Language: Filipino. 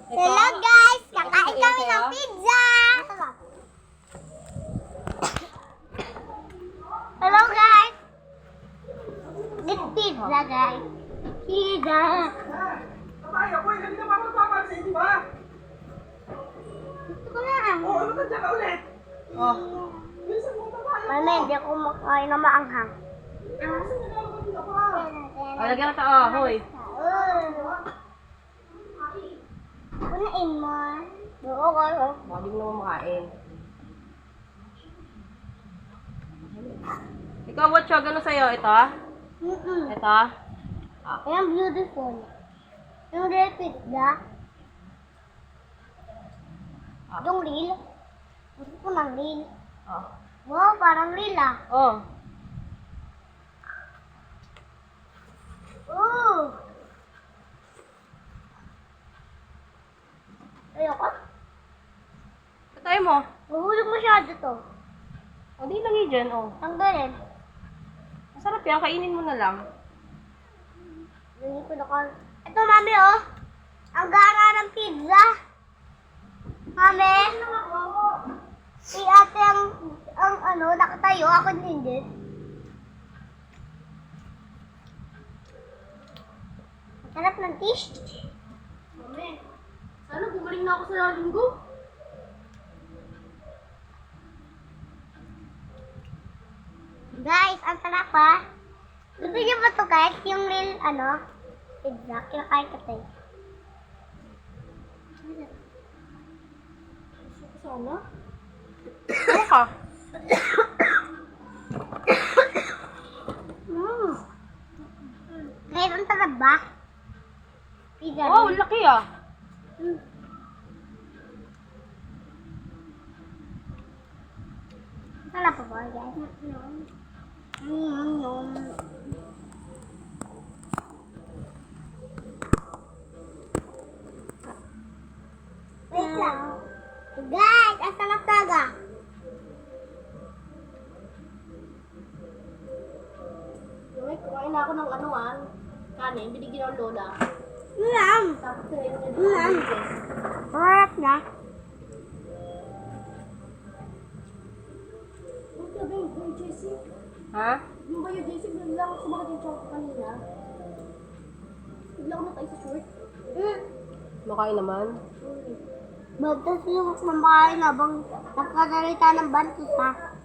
Hello guys! Kakain kami ng pizza! Hello guys! This pizza guys! Pizza! Tatay, ako eh. Kanina pa ako napapansin, di ba? Gusto ko na! Oo, ano ka dyan ka ulit? Oh. Bilisan mo tatay. Mami, hindi ako makain na maanghang. Lagyan mo ito, oh, hoy. Kunain mo. Oo, oo. Baka di mo naman makain. Ikaw, what siya? Gano'n sa'yo? Ito? Ito? Ayan, beautiful. Yung real pizza. Yung real. Gusto ko ng real. Oh. Wow, parang real ah. Oh. Ooh! Ayoko. Patay mo. Mahulog masyado to. O, di lang yun dyan, oh. Tanggalin. Masarap yan, kainin mo na lang. Hindi ko na ka. Ito, mami, oh. Ang gara ng pizza. Mami. Si ate ang ano, nakatayo. Ako hindi. Sarap ng dish. Mami, sana gumaling na ako sa linggo. Guys, ang sarap ha. Gusto niyo ba ito guys? Yung real, ano, pizza. Kinakain ka tayo. Sana? Ano ka? Guys, ang sarap ba? Pizza. Wow, laki ah. Sarap pa ba guys? Wait lang. Guys, ang sarap talaga. Mami, kumain na ako ng ano ah. Kanin, binigyan ng lola. Tapos Sarap na. Ha? Yung ba yung Jessic, bigla ako sumakit yung choco kanina. Bigla ako natay sa short. Makain naman. Bagtas yung kumakain habang nagkasalita ng bantis ha.